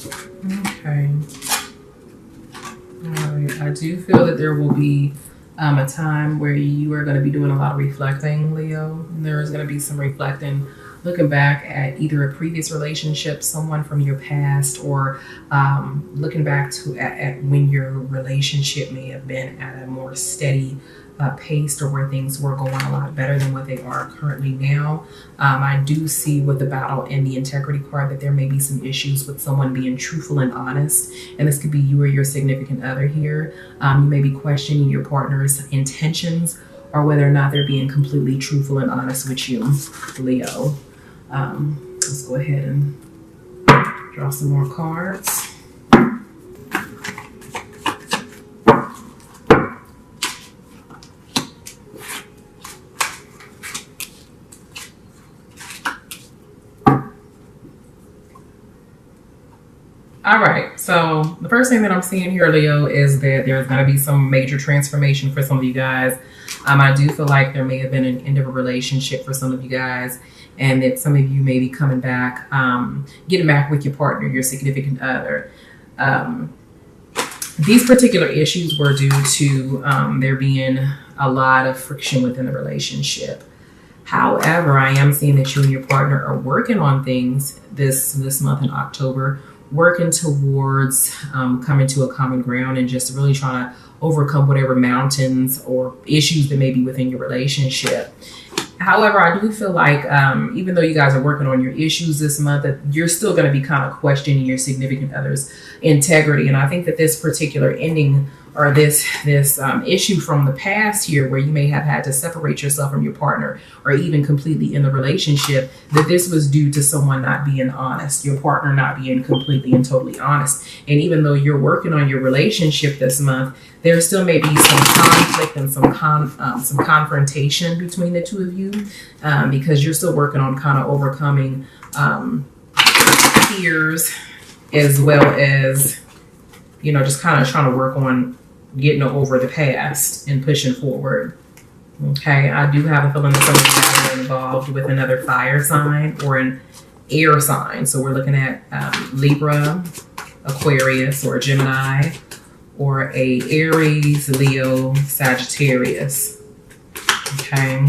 Okay. All right. I do feel that there will be a time where you are going to be doing a lot of reflecting, Leo. There is going to be some reflecting, looking back at either a previous relationship, someone from your past, or looking back to at when your relationship may have been at a more steady pace, or where things were going a lot better than what they are currently now. I do see with the battle and the integrity card that there may be some issues with someone being truthful and honest, and this could be you or your significant other here. You may be questioning your partner's intentions, or whether or not they're being completely truthful and honest with you, Leo. Let's go ahead and draw some more cards. All right, so the first thing that I'm seeing here, Leo, is that there's going to be some major transformation for some of you guys. I do feel like there may have been an end of a relationship for some of you guys, and that some of you may be coming back, getting back with your partner, your significant other. These particular issues were due to there being a lot of friction within the relationship. However, I am seeing that you and your partner are working on things this month in October, working towards coming to a common ground and just really trying to overcome whatever mountains or issues that may be within your relationship. However, I do feel like even though you guys are working on your issues this month, that you're still going to be kind of questioning your significant other's integrity. And I think that this particular ending, or this issue from the past here, where you may have had to separate yourself from your partner, or even completely in the relationship, that this was due to someone not being honest, your partner not being completely and totally honest. And even though you're working on your relationship this month, there still may be some conflict and some confrontation between the two of you, because you're still working on kind of overcoming fears, as well as, you know, just kind of trying to work on getting over the past and pushing forward. Okay, I do have a feeling that some of you guys are involved with another fire sign or an air sign. So we're looking at Libra, Aquarius, or Gemini, or a Aries, Leo, Sagittarius. Okay.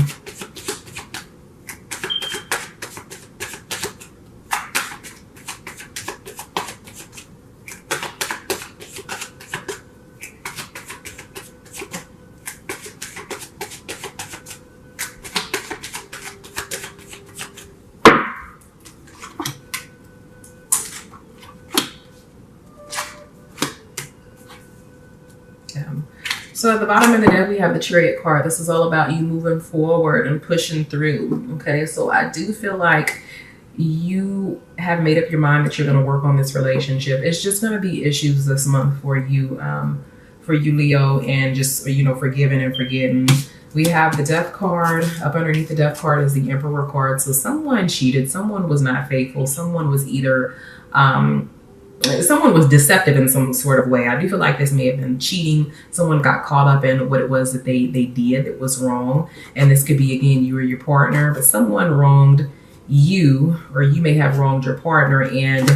So at the bottom of the deck, we have the Chariot card. This is all about you moving forward and pushing through. Okay, so I do feel like you have made up your mind that you're going to work on this relationship. It's just going to be issues this month for you, Leo, and just, you know, forgiving and forgetting. We have the Death card. Up underneath the Death card is the Emperor card. So someone cheated. Someone was not faithful. Someone was either someone was deceptive in some sort of way. I do feel like this may have been cheating. Someone got caught up in what it was that they did that was wrong. And this could be, again, you or your partner, but someone wronged you, or you may have wronged your partner, and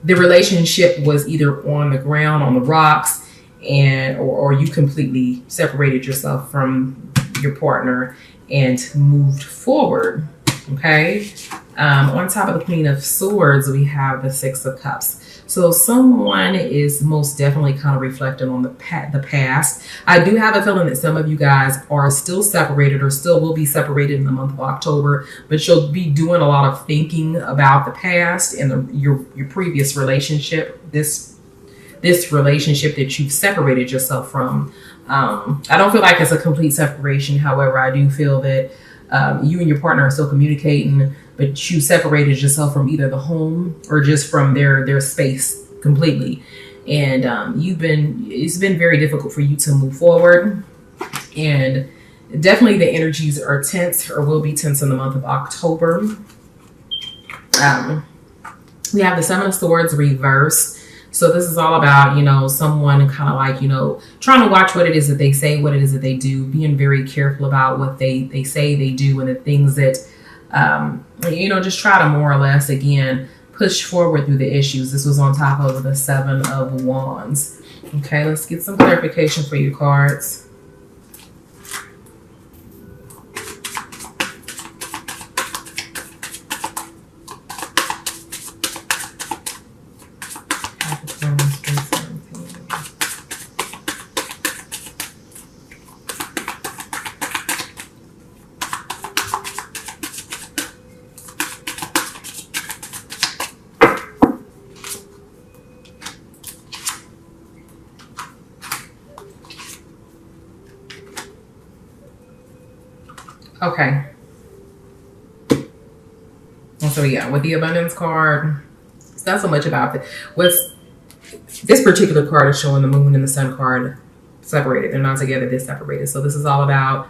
the relationship was either on the ground, on the rocks, and or you completely separated yourself from your partner and moved forward. Okay. On top of the Queen of Swords, we have the Six of Cups. So someone is most definitely kind of reflecting on the past. I do have a feeling that some of you guys are still separated, or still will be separated in the month of October, but you'll be doing a lot of thinking about the past and your previous relationship, this relationship that you've separated yourself from. I don't feel like it's a complete separation. However, I do feel that you and your partner are still communicating, but you separated yourself from either the home or just from their space completely. And it's been very difficult for you to move forward. And definitely the energies are tense, or will be tense, in the month of October. We have the Seven of Swords reversed. So this is all about, you know, someone kind of like, you know, trying to watch what it is that they say, what it is that they do, being very careful about what they say they do, and the things that, you know, just try to more or less, again, push forward through the issues. This was on top of the Seven of Wands. Okay, let's get some clarification for you, cards. Okay. And so yeah, with the abundance card, it's not so much about it. What's this particular card is showing the moon and the sun card separated. They're not together, they're separated. So this is all about,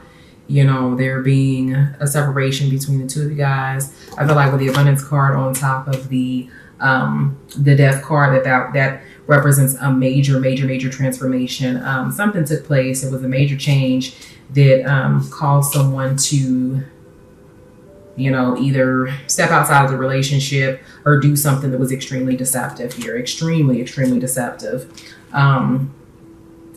you know, there being a separation between the two of you guys. I feel like with the abundance card on top of the death card, that represents a major transformation. Something took place. It was a major change that caused someone to, you know, either step outside of the relationship or do something that was extremely deceptive here. Extremely deceptive.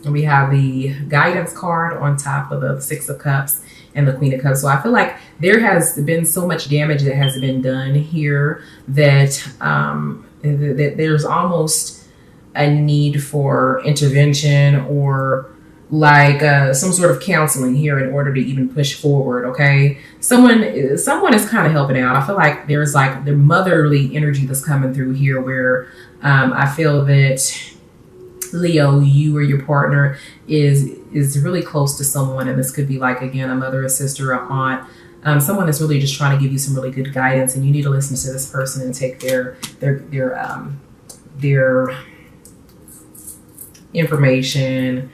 We have the guidance card on top of the Six of Cups and the Queen of Cups. So I feel like there has been so much damage that has been done here that, that there's almost a need for intervention or like some sort of counseling here in order to even push forward. Okay, someone is kind of helping out. I feel like there's like the motherly energy that's coming through here where I feel that Leo, you or your partner is really close to someone, and this could be like, again, a mother, a sister, a aunt, someone that's really just trying to give you some really good guidance, and you need to listen to this person and take their information,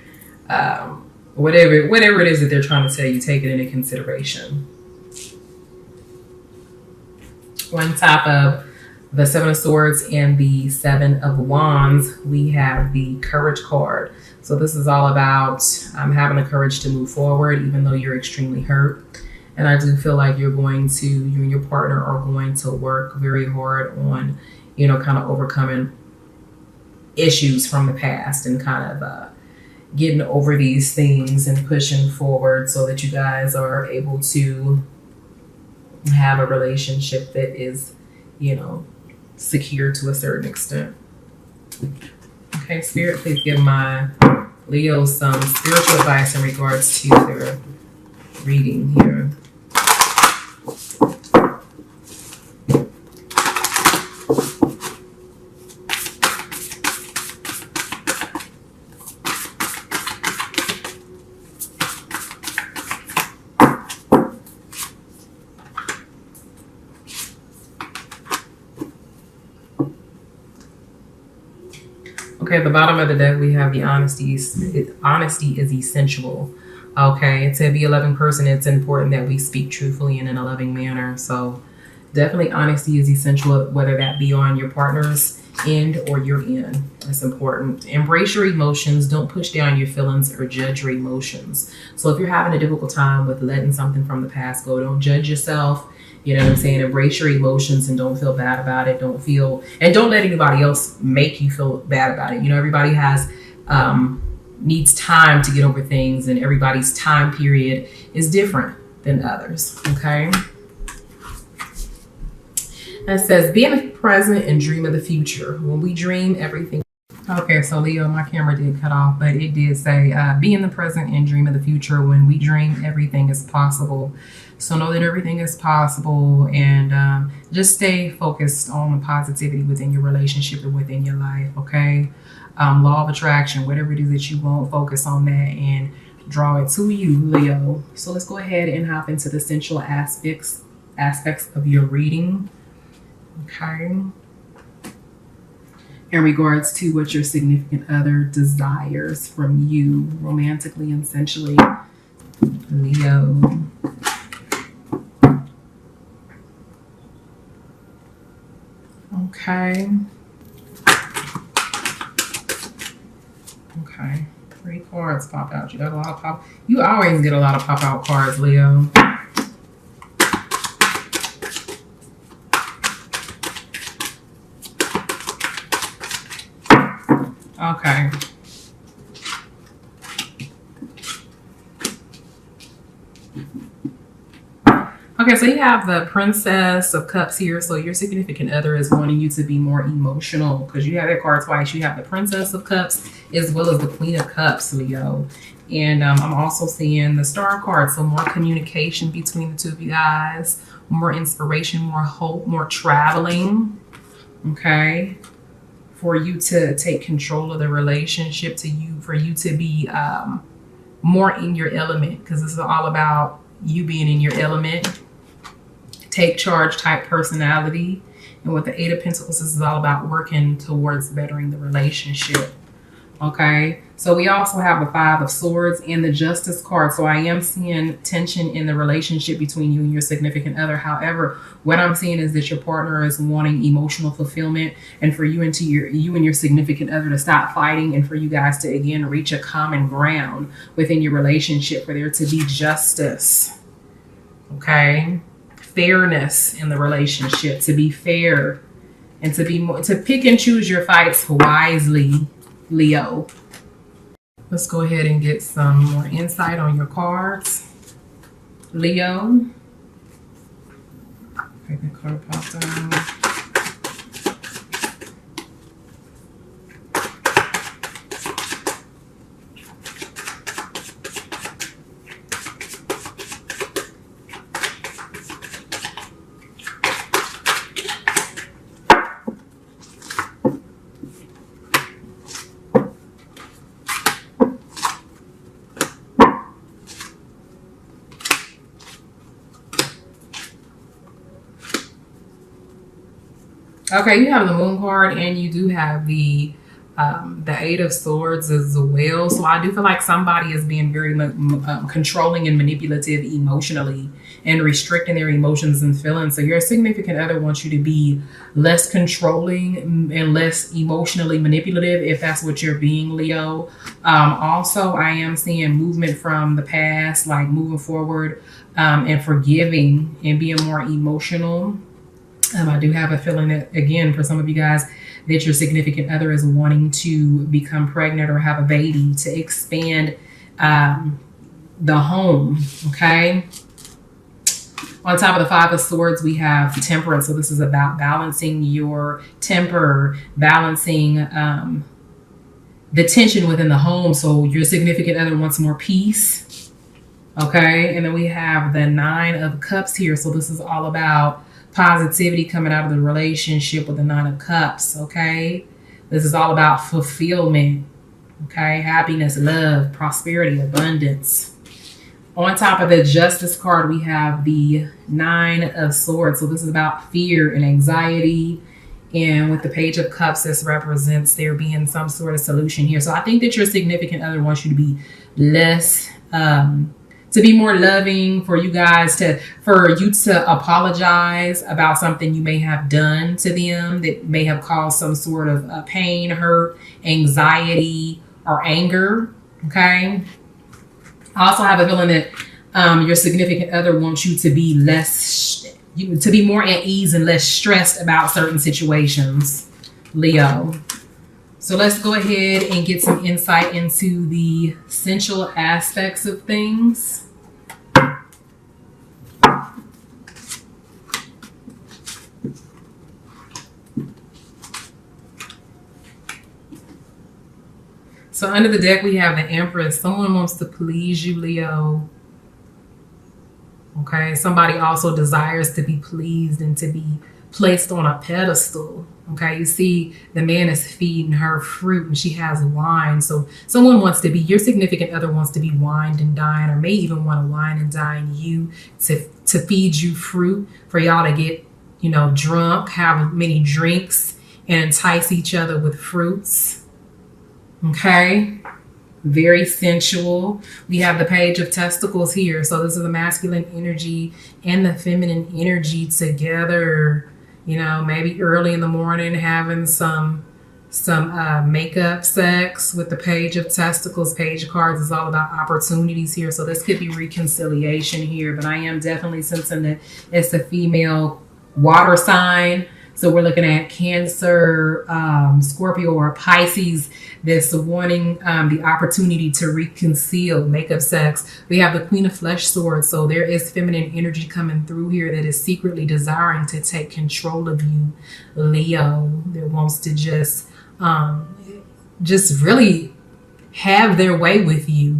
whatever it is that they're trying to tell you, take it into consideration. On top of the Seven of Swords and the Seven of Wands, we have the Courage card. So this is all about having the courage to move forward, even though you're extremely hurt. And I do feel like you and your partner are going to work very hard on, you know, kind of overcoming issues from the past and kind of getting over these things and pushing forward so that you guys are able to have a relationship that is, you know, secure to a certain extent. Okay, Spirit, please give my Leos some spiritual advice in regards to their reading here. Okay, at the bottom of the deck, we have the honesty. Honesty is essential. Okay, to be a loving person, it's important that we speak truthfully and in a loving manner. So definitely honesty is essential, whether that be on your partner's end or your end. It's important. Embrace your emotions. Don't push down your feelings or judge your emotions. So if you're having a difficult time with letting something from the past go, don't judge yourself. You know what I'm saying? Embrace your emotions and don't feel bad about it. Don't let anybody else make you feel bad about it. You know, everybody needs time to get over things, and everybody's time period is different than others. Okay. It says, be in the present and dream of the future. When we dream, everything. Okay, so Leo, my camera did cut off, but it did say, be in the present and dream of the future. When we dream, everything is possible. So know that everything is possible, and just stay focused on the positivity within your relationship and within your life, okay? Law of attraction, whatever it is that you want, focus on that and draw it to you, Leo. So let's go ahead and hop into the essential aspects of your reading, okay? In regards to what your significant other desires from you, romantically and sensually, Leo. Okay. Okay. 3 cards pop out. You got a lot of pop. You always get a lot of pop out cards, Leo. Okay. Okay, so you have the Princess of Cups here. So your significant other is wanting you to be more emotional because you have that card twice. You have the Princess of Cups as well as the Queen of Cups, Leo. And I'm also seeing the Star card. So more communication between the two of you guys, more inspiration, more hope, more traveling. Okay. For you to take control of the relationship, for you to be more in your element, because this is all about you being in your element. Take charge type personality. And with the Eight of Pentacles, this is all about working towards bettering the relationship. Okay, so we also have the Five of Swords and the Justice card. So I am seeing tension in the relationship between you and your significant other. However, what I'm seeing is that your partner is wanting emotional fulfillment, and for you and your significant other to stop fighting, and for you guys to again reach a common ground within your relationship, for there to be justice. Okay, fairness in the relationship, to be fair, and to pick and choose your fights wisely, Leo. Let's go ahead and get some more insight on your cards, Leo. Okay, the card popped out. Okay, you have the Moon card and you do have the Eight of Swords as well. So I do feel like somebody is being very controlling and manipulative emotionally and restricting their emotions and feelings. So your significant other wants you to be less controlling and less emotionally manipulative, if that's what you're being, Leo. Also, I am seeing movement from the past, like moving forward and forgiving and being more emotional. I do have a feeling that, again, for some of you guys, that your significant other is wanting to become pregnant or have a baby to expand the home, okay? On top of the Five of Swords, we have Temperance. So this is about balancing your temper, balancing the tension within the home. So your significant other wants more peace, okay? And then we have the Nine of Cups here. So this is all about positivity coming out of the relationship with the Nine of Cups, okay? This is all about fulfillment, okay? Happiness, love, prosperity, abundance. On top of the Justice card, we have the Nine of Swords. So this is about fear and anxiety. And with the Page of Cups, this represents there being some sort of solution here. So I think that your significant other wants you to be less to be more loving, for you to apologize about something you may have done to them that may have caused some sort of pain, hurt, anxiety, or anger. Okay. I also have a feeling that your significant other wants you to be to be more at ease and less stressed about certain situations, Leo. So let's go ahead and get some insight into the sensual aspects of things. So under the deck, we have the Empress. Someone wants to please you, Leo. Okay, somebody also desires to be pleased and to be placed on a pedestal. Okay, you see the man is feeding her fruit and she has wine. So someone wants to be, your significant other wants to be wined and dined, or may even want to wine and dine you to feed you fruit, for y'all to get, drunk, have many drinks, and entice each other with fruits. Okay, very sensual. We have the Page of Testicles here. So this is the masculine energy and the feminine energy together. Maybe early in the morning having some makeup sex with the Page of Testicles. Page of Cards is all about opportunities here. So this could be reconciliation here, but I am definitely sensing that it's a female water sign. So we're looking at Cancer, Scorpio, or Pisces that's wanting the opportunity to reconcile, make up sex. We have the Queen of Flesh Swords. So there is feminine energy coming through here that is secretly desiring to take control of you, Leo, that wants to just really have their way with you,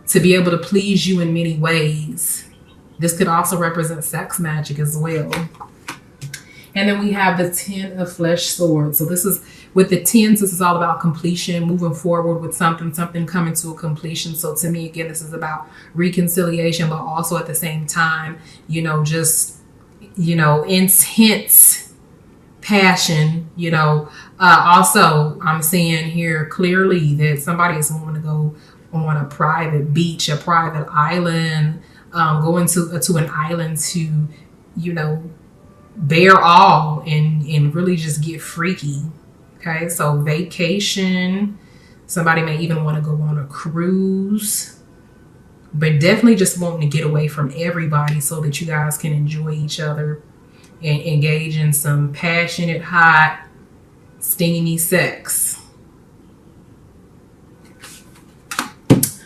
to be able to please you in many ways. This could also represent sex magic as well. And then we have the Ten of Flesh Swords. So this is, with the tens, this is all about completion, moving forward with something coming to a completion. So to me, again, this is about reconciliation, but also at the same time, intense passion, also, I'm seeing here clearly that somebody is wanting to go on a private beach, a private island, going to an island to, bear all and really just get freaky. Okay, so vacation. Somebody may even want to go on a cruise, but definitely just wanting to get away from everybody so that you guys can enjoy each other and engage in some passionate, hot, steamy sex.